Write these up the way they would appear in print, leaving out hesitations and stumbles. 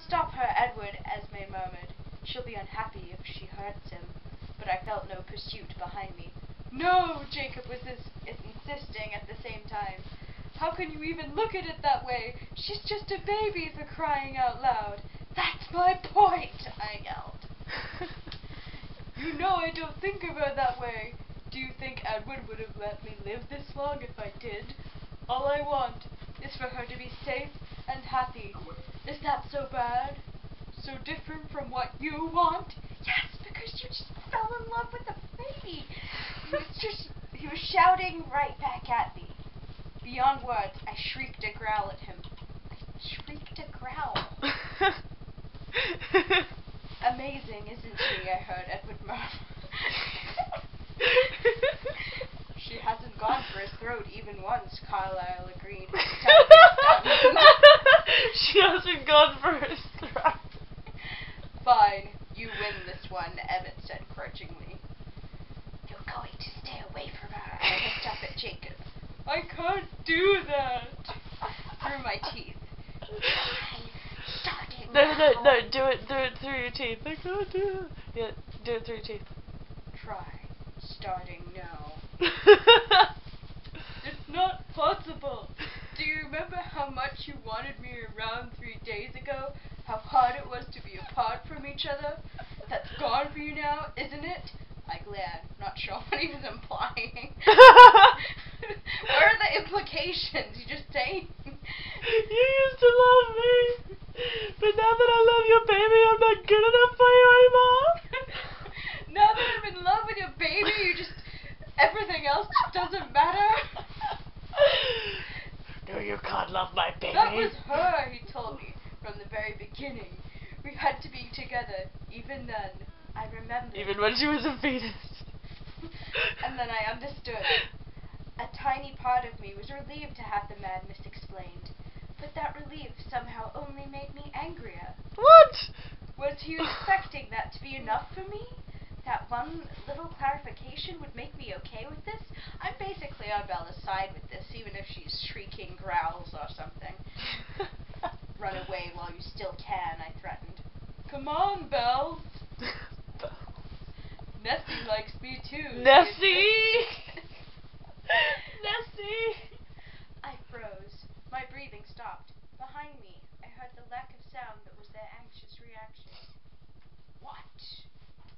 Stop her, Edward, Esme murmured. She'll be unhappy if she hurts him. But I felt no pursuit behind me. No, Jacob was insisting at the same time. How can you even look at it that way? She's just a baby, for crying out loud. That's my point, I yelled. You know I don't think of her that way. Do you think Edward would have let me live this long if I did? All I want is for her to be safe and happy. Is that so bad? So different from what you want? Yes, because you just fell in love with a baby. He was shouting right back at me. Beyond words, I shrieked a growl at him. Amazing, isn't she? I heard Edward murmur. She hasn't gone for his throat even once, Carlyle agreed. She hasn't gone for his throat. Fine, you win this one, Emmett said grudgingly. You're going to stay away from her, I looked up at Jacob. I can't do that. Through my teeth. No, do it through your teeth. I can't do it. Yeah, do it through your teeth. Try starting now. It's not possible. Do you remember how much you wanted me around 3 days ago? How hard it was to be apart from each other? That's gone for you now, isn't it? I glared, not sure what he was implying. What are the implications? You just saying? You used to love me, but now that I love your baby, I'm not good enough for you anymore. Now that I'm in love with your baby, everything else doesn't matter. No, you can't love my baby. That was her, he told me, from the very beginning. We had to be together, even then. I remembered. Even when she was a fetus. And then I understood. A tiny part of me was relieved to have the madness explained. But that relief somehow only made me angrier. What? Was he expecting that to be enough for me? That one little clarification would make me okay with this? I'm basically on Bella's side with this, even if she's shrieking growls or something. Run away while you still can, I threatened. Come on, Bells. Nessie likes me too. Nessie! Nessie! I froze. My breathing stopped. Behind me, I heard the lack of sound that was their anxious reaction. What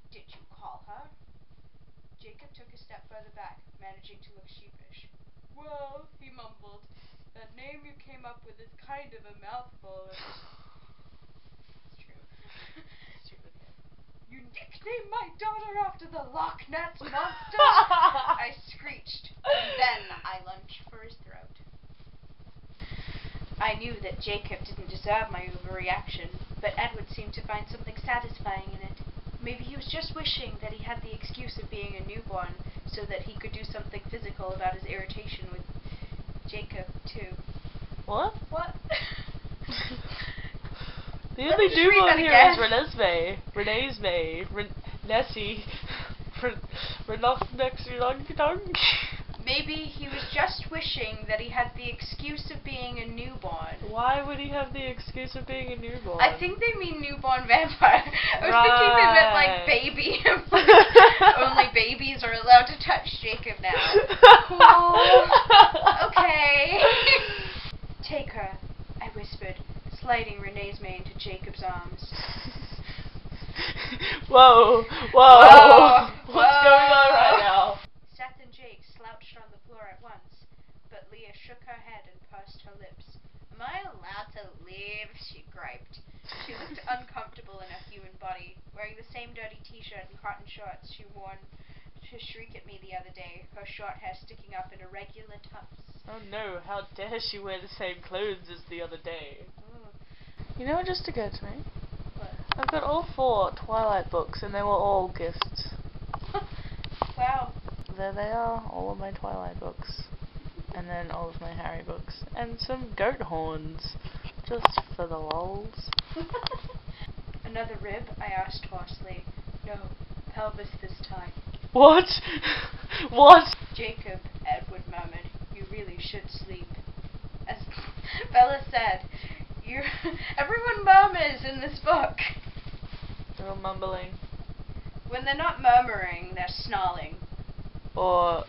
did you call her? Jacob took a step further back, managing to look sheepish. Well, he mumbled, that name you came up with is kind of a mouthful. It's true. You nicknamed my daughter after the Loch Ness Monster? I screeched, and then I lunged for his throat. I knew that Jacob didn't deserve my overreaction, but Edward seemed to find something satisfying in it. Maybe he was just wishing that he had the excuse of being a newborn, so that he could do something physical about his irritation with Jacob, too. What? What? The only newborn here is Renesmee, Nessie, Maybe he was just wishing that he had the excuse of being a newborn. Why would he have the excuse of being a newborn? I think they mean newborn vampire. I was thinking they meant like baby. Only babies are allowed to touch Jacob now. Cool. Okay. Take her, I whispered, sliding Renesmee into Jacob's arms. Whoa. What's going on right now? Seth and Jake slouched on the floor at once, but Leah shook her head and pursed her lips. Am I allowed to leave? She griped. She looked uncomfortable in her human body, wearing the same dirty t-shirt and cotton shorts she wore to shriek at me the other day, her short hair sticking up in irregular tufts. Oh no, how dare she wear the same clothes as the other day. You know what just occurred to me? What? I've got all 4 Twilight books and they were all gifts. Wow. There they are, all of my Twilight books. And then all of my Harry books. And some goat horns. Just for the lols. Another rib? I asked hoarsely. No, pelvis this time. What? What? Jacob, Edward murmured, you really should sleep. As Bella said, You. Everyone murmurs in this book. They're all mumbling. When they're not murmuring, they're snarling. Or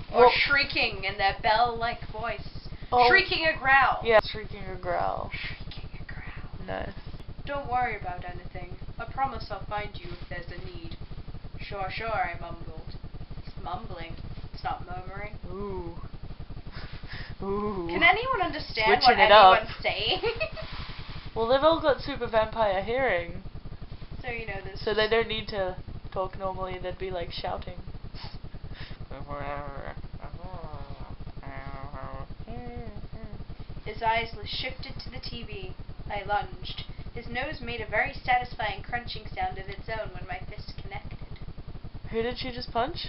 Shrieking in their bell-like voice. Oh. Shrieking a growl. Yeah, shrieking a growl. Shrieking a growl. Nice. Don't worry about anything. I promise I'll find you if there's a need. Sure, I mumbled. It's mumbling. It's not murmuring. Ooh. Ooh. Can anyone understand Switching what it up. anyone's saying? Well, they've all got super vampire hearing. So, you know, this. So they don't need to talk normally, they'd be like shouting. His eyes shifted to the TV. I lunged. His nose made a very satisfying crunching sound of its own when my fists connected. Who did she just punch?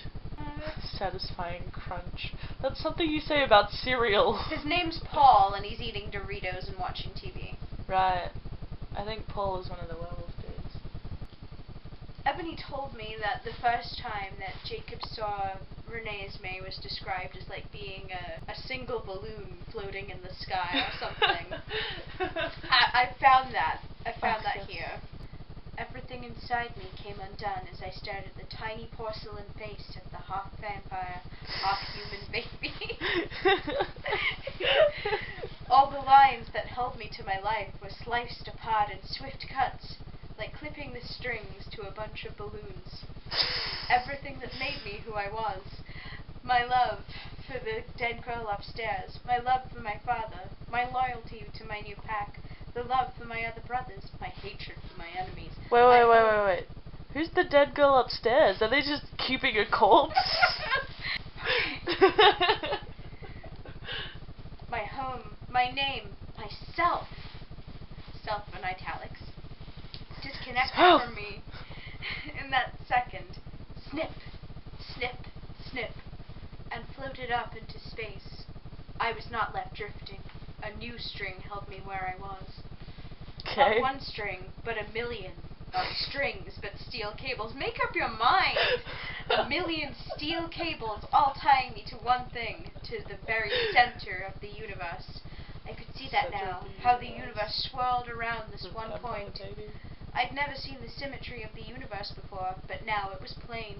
Satisfying crunch. That's something you say about cereal. His name's Paul, and he's eating Doritos and watching TV. Right. I think Paul was one of the werewolf dudes. Ebony told me that the first time that Jacob saw Renee's May was described as like being a single balloon floating in the sky or something. I found that. I found that here. Everything inside me came undone as I stared at the tiny porcelain face of the half-vampire, half-human baby. All the lines that held me to my life were sliced apart in swift cuts, like clipping the strings to a bunch of balloons. Everything that made me who I was. My love for the dead girl upstairs, my love for my father, my loyalty to my new pack, the love for my other brothers, my hatred for my enemies. Wait. Who's the dead girl upstairs? Are they just keeping a corpse? My home, my name, myself. Self in italics. Disconnected from me. In that second. Snip, snip, snip. And floated up into space. I was not left drifting. A new string held me where I was. Okay. Not one string, but a million of strings, but steel cables. Make up your mind! A million steel cables all tying me to one thing, to the very center of the universe. I could see that now, how the universe swirled around this one point. I'd never seen the symmetry of the universe before, but now it was plain.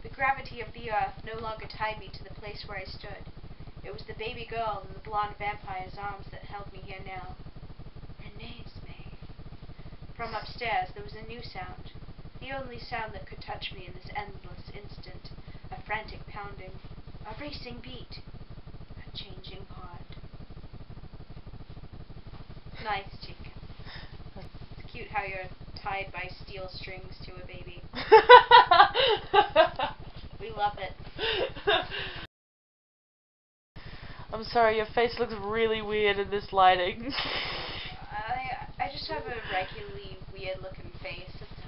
The gravity of the earth no longer tied me to the place where I stood. It was the baby girl in the blonde vampire's arms that held me here now. Renee's May. From upstairs there was a new sound, the only sound that could touch me in this endless instant. A frantic pounding, a racing beat, a changing heart. Nice, Jacob. It's cute how you're tied by steel strings to a baby. We love it. I'm sorry, your face looks really weird in this lighting. I just have a regularly weird looking face. It's